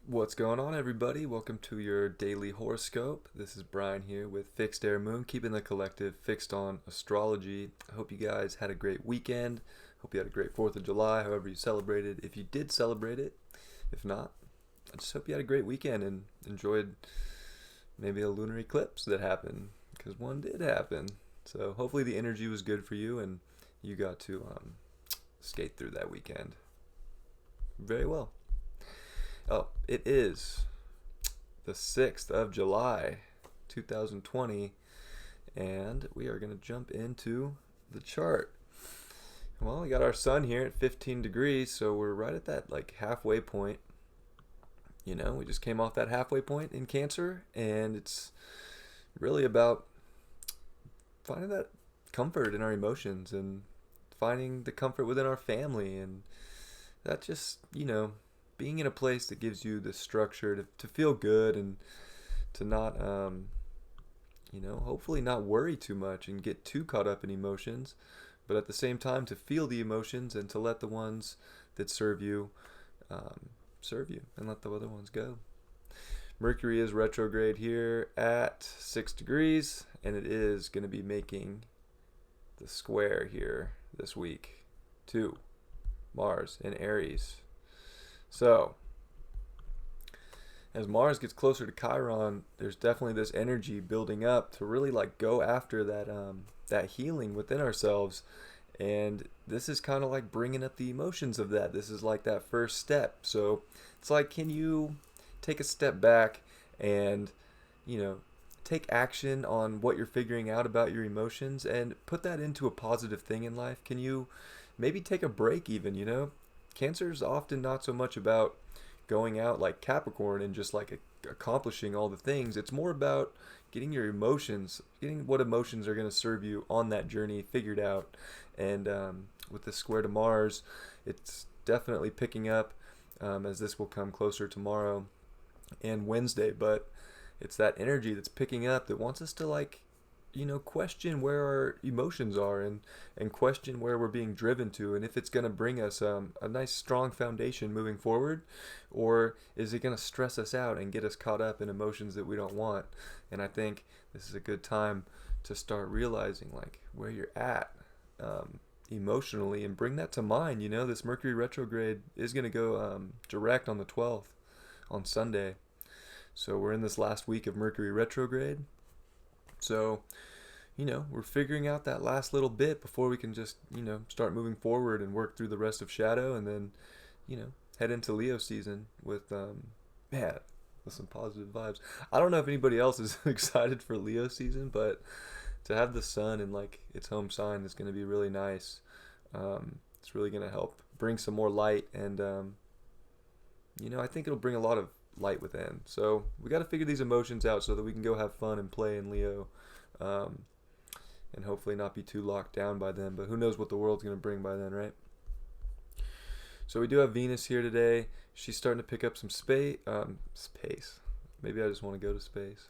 What's going on, everybody? Welcome to your daily horoscope. This is Brian here with Fixed Air Moon, keeping the collective fixed on astrology. I hope you guys had a great weekend. Hope you had a great 4th of July, however you celebrated. If you did celebrate it, if not, I just hope you had a great weekend and enjoyed maybe a lunar eclipse that happened, because one did happen. So hopefully the energy was good for you and you got to skate through that weekend very well. Oh, it is the 6th of July, 2020, and we are going to jump into the chart. Well, we got our sun here at 15 degrees, so we're right at that like halfway point. We just came off that halfway point in Cancer, and it's really about finding that comfort in our emotions and finding the comfort within our family, and that just, being in a place that gives you the structure to feel good and to not, hopefully not worry too much and get too caught up in emotions, but at the same time to feel the emotions and to let the ones that serve you and let the other ones go. Mercury is retrograde here at 6 degrees, and it is going to be making the square here this week to Mars in Aries. So, as Mars gets closer to Chiron, there's definitely this energy building up to really like go after that healing within ourselves, and this is kind of like bringing up the emotions of that. This is like that first step. So it's like, can you take a step back and you know take action on what you're figuring out about your emotions and put that into a positive thing in life? Can you maybe take a break even? Cancer is often not so much about going out like Capricorn and just like accomplishing all the things. It's more about getting your emotions, getting what emotions are going to serve you on that journey figured out. And with this square to Mars, it's definitely picking up as this will come closer tomorrow and Wednesday. But it's that energy that's picking up that wants us to question where our emotions are and question where we're being driven to, and if it's going to bring us a nice strong foundation moving forward, or is it going to stress us out and get us caught up in emotions that we don't want. And I think this is a good time to start realizing like where you're at emotionally and bring that to mind. This Mercury retrograde is going to go direct on the 12th on Sunday, so we're in this last week of Mercury retrograde. So, we're figuring out that last little bit before we can just, start moving forward and work through the rest of Shadow, and then, head into Leo season with, with some positive vibes. I don't know if anybody else is excited for Leo season, but to have the sun in like its home sign is going to be really nice. It's really going to help bring some more light, and, I think it'll bring a lot of light within. So we got to figure these emotions out so that we can go have fun and play in Leo, and hopefully not be too locked down by then. But who knows what the world's going to bring by then, right? So we do have Venus here today. She's starting to pick up some space. Maybe I just want to go to space.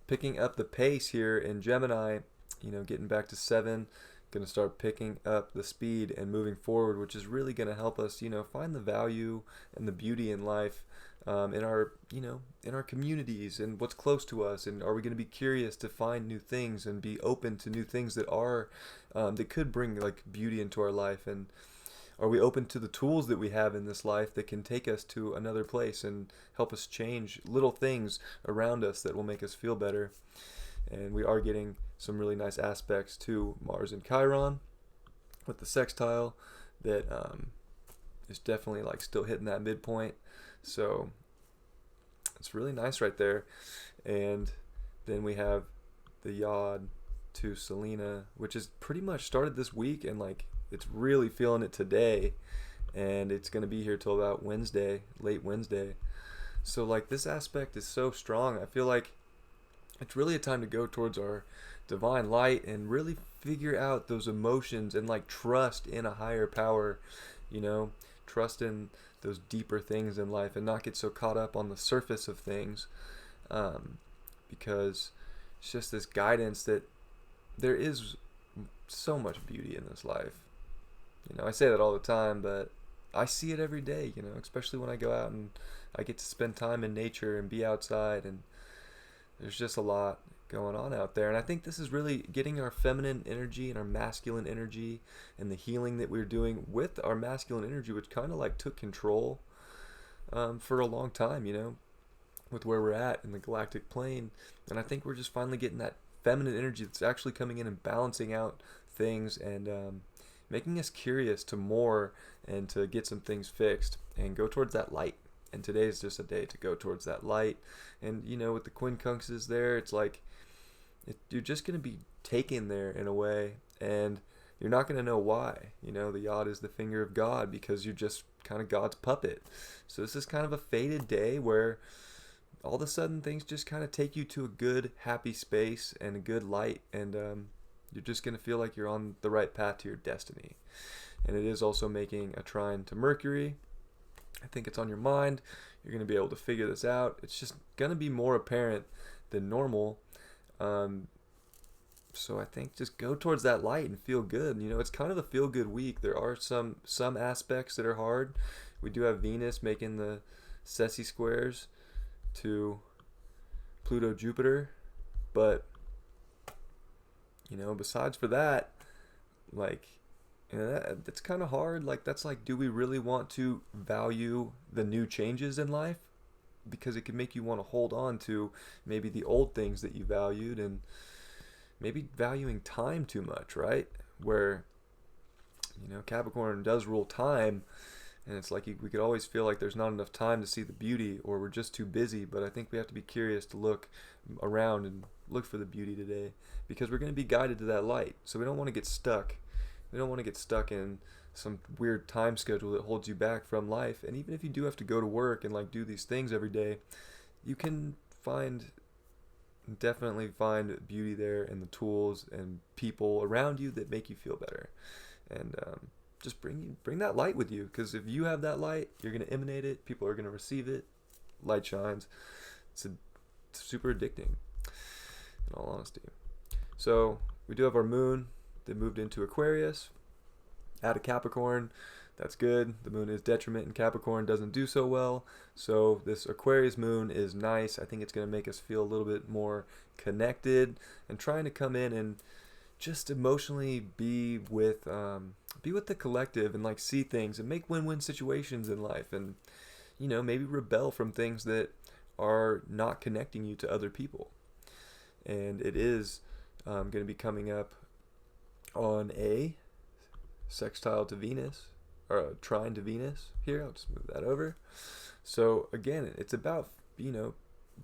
Picking up the pace here in Gemini, getting back to 7, going to start picking up the speed and moving forward, which is really going to help us, find the value and the beauty in life, in our communities and what's close to us. And are we going to be curious to find new things and be open to new things that could bring like beauty into our life? And are we open to the tools that we have in this life that can take us to another place and help us change little things around us that will make us feel better? And we are getting some really nice aspects to Mars and Chiron with the sextile that is definitely like still hitting that midpoint. So it's really nice right there. And then we have the Yod to Selena, which is pretty much started this week, and like it's really feeling it today, and it's going to be here till about Wednesday, late Wednesday. So like this aspect is so strong. I feel like it's really a time to go towards our divine light and really figure out those emotions and like trust in a higher power, trust in those deeper things in life and not get so caught up on the surface of things, because it's just this guidance that there is so much beauty in this life. I say that all the time, but I see it every day, especially when I go out and I get to spend time in nature and be outside, and there's just a lot going on out there. And I think this is really getting our feminine energy and our masculine energy and the healing that we're doing with our masculine energy, which kind of like took control for a long time, with where we're at in the galactic plane. And I think we're just finally getting that feminine energy that's actually coming in and balancing out things, and making us curious to more and to get some things fixed and go towards that light. And today is just a day to go towards that light. And with the quincunxes there, it's like you're just going to be taken there in a way, and you're not going to know why. The yod is the finger of God, because you're just kind of God's puppet. So this is kind of a fated day where all of a sudden things just kind of take you to a good, happy space and a good light, and you're just going to feel like you're on the right path to your destiny. And it is also making a trine to Mercury. I think it's on your mind. You're going to be able to figure this out. It's just going to be more apparent than normal. So I think just go towards that light and feel good. It's kind of a feel-good week. There are some aspects that are hard. We do have Venus making the Ceci squares to Pluto, Jupiter. But, besides for that, like, that's kind of hard. Like, that's like, do we really want to value the new changes in life? Because it can make you want to hold on to maybe the old things that you valued, and maybe valuing time too much, right? Where, Capricorn does rule time, and it's like we could always feel like there's not enough time to see the beauty, or we're just too busy. But I think we have to be curious to look around and look for the beauty today, because we're going to be guided to that light. So we don't want to get stuck. We don't want to get stuck in some weird time schedule that holds you back from life. And even if you do have to go to work and like do these things every day, you can definitely find beauty there in the tools and people around you that make you feel better. And just bring that light with you, because if you have that light, you're going to emanate it. People are going to receive it. Light shines. It's super addicting, in all honesty. So we do have our moon that moved into Aquarius out of Capricorn. That's good. The moon is detriment in Capricorn, doesn't do so well. So this Aquarius moon is nice. I think it's going to make us feel a little bit more connected, and trying to come in and just emotionally be with the collective, and like see things and make win-win situations in life, and maybe rebel from things that are not connecting you to other people. And it is going to be coming up on a sextile to Venus, or a trine to Venus here. I'll just move that over. So again, it's about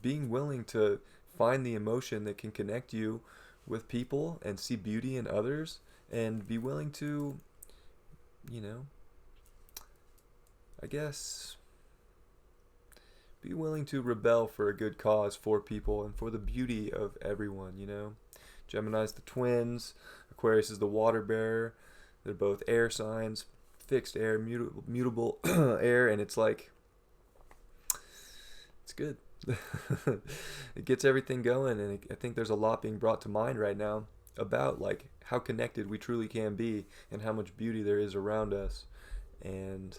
being willing to find the emotion that can connect you with people and see beauty in others, and be willing to I guess be willing to rebel for a good cause, for people, and for the beauty of everyone. Gemini's the twins, Aquarius is the water bearer. They're both air signs, fixed air, mutable air, and it's like, it's good. It gets everything going, and I think there's a lot being brought to mind right now about like how connected we truly can be, and how much beauty there is around us. And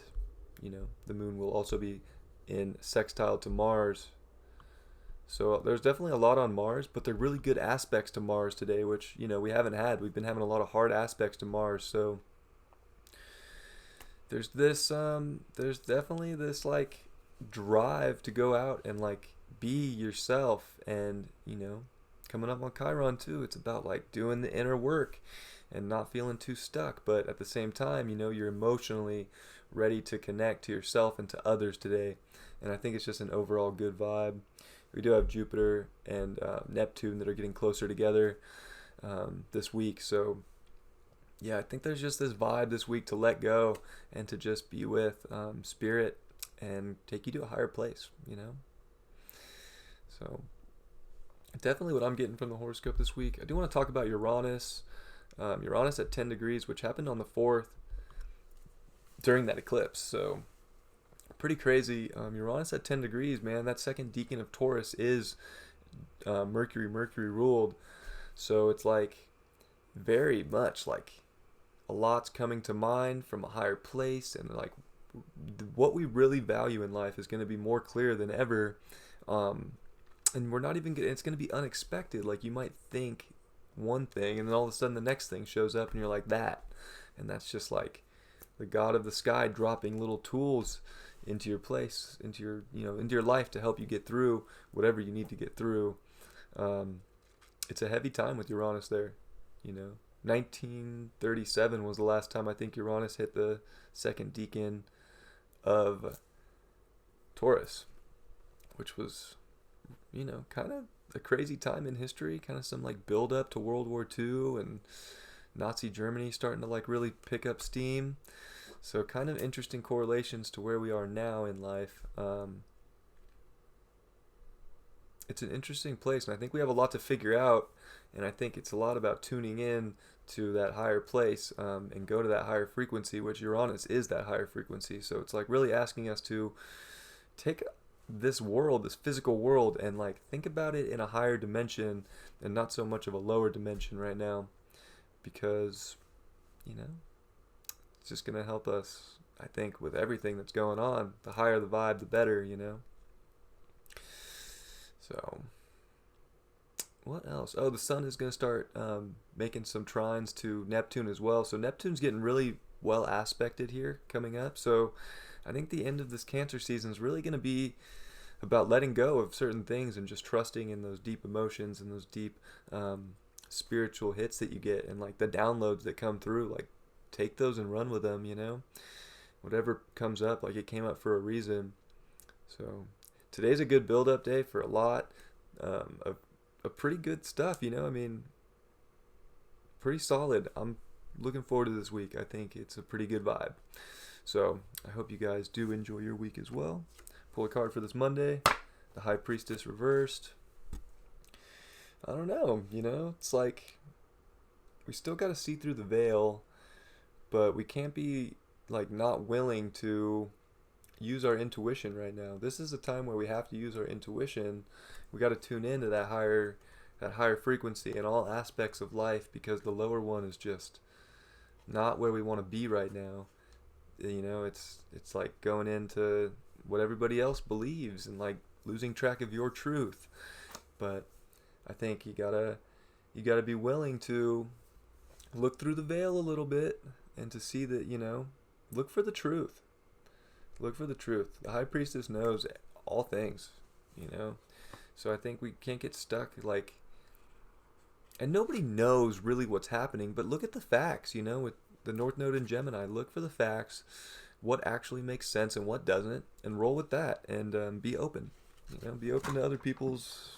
the moon will also be in sextile to Mars. So there's definitely a lot on Mars, but they're really good aspects to Mars today, which, we haven't had. We've been having a lot of hard aspects to Mars. So there's definitely this like drive to go out and like be yourself. And, coming up on Chiron too, it's about like doing the inner work and not feeling too stuck. But at the same time, you're emotionally ready to connect to yourself and to others today. And I think it's just an overall good vibe. We do have Jupiter and Neptune that are getting closer together this week. So, yeah, I think there's just this vibe this week to let go and to just be with Spirit and take you to a higher place, So, definitely what I'm getting from the horoscope this week. I do want to talk about Uranus. Uranus at 10 degrees, which happened on the 4th during that eclipse. So, pretty crazy. Uranus at 10 degrees, man. That second decan of Taurus is Mercury ruled. So it's like very much like a lot's coming to mind from a higher place, and like what we really value in life is going to be more clear than ever. And we're not even gonna, it's going to be unexpected. Like, you might think one thing, and then all of a sudden the next thing shows up, and you're like, that. And that's just like the God of the sky dropping little tools into your place, into your, into your life to help you get through whatever you need to get through. It's a heavy time with Uranus there, 1937 was the last time I think Uranus hit the second decan of Taurus, which was, kind of a crazy time in history, kind of some like build up to World War II and Nazi Germany starting to like really pick up steam. So kind of interesting correlations to where we are now in life. It's an interesting place, and I think we have a lot to figure out, and I think it's a lot about tuning in to that higher place, and go to that higher frequency, which Uranus is that higher frequency. So it's like really asking us to take this world, this physical world, and like think about it in a higher dimension and not so much of a lower dimension right now, because it's just going to help us, I think, with everything that's going on. The higher the vibe, the better, So what else? Oh, the sun is going to start making some trines to Neptune as well. So Neptune's getting really well aspected here coming up. So I think the end of this Cancer season is really going to be about letting go of certain things and just trusting in those deep emotions and those deep spiritual hits that you get, and like the downloads that come through. Like, take those and run with them, whatever comes up, like it came up for a reason. So today's a good build-up day for a lot of pretty good stuff, pretty solid. I'm looking forward to this week. I think it's a pretty good vibe. So I hope you guys do enjoy your week as well. Pull a card for this Monday. The High Priestess reversed. I don't know, it's like we still got to see through the veil, but we can't be like not willing to use our intuition right now. This is a time where we have to use our intuition. We got to tune into that higher frequency in all aspects of life, because the lower one is just not where we want to be right now. It's like going into what everybody else believes and like losing track of your truth. But I think you gotta be willing to look through the veil a little bit and to see that, look for the truth. Look for the truth. The High Priestess knows all things, So I think we can't get stuck and nobody knows really what's happening, but look at the facts, with the North Node in Gemini. Look for the facts, what actually makes sense and what doesn't, and roll with that, and be open. Be open to other people's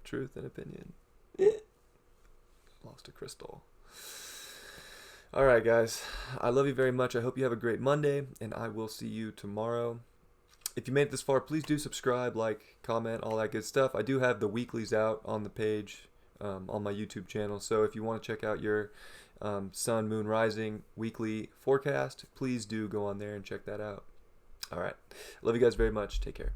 truth and opinion. Lost a crystal. All right, guys. I love you very much. I hope you have a great Monday, and I will see you tomorrow. If you made it this far, please do subscribe, like, comment, all that good stuff. I do have the weeklies out on the page on my YouTube channel, so if you want to check out your Sun, Moon, Rising weekly forecast, please do go on there and check that out. All right. Love you guys very much. Take care.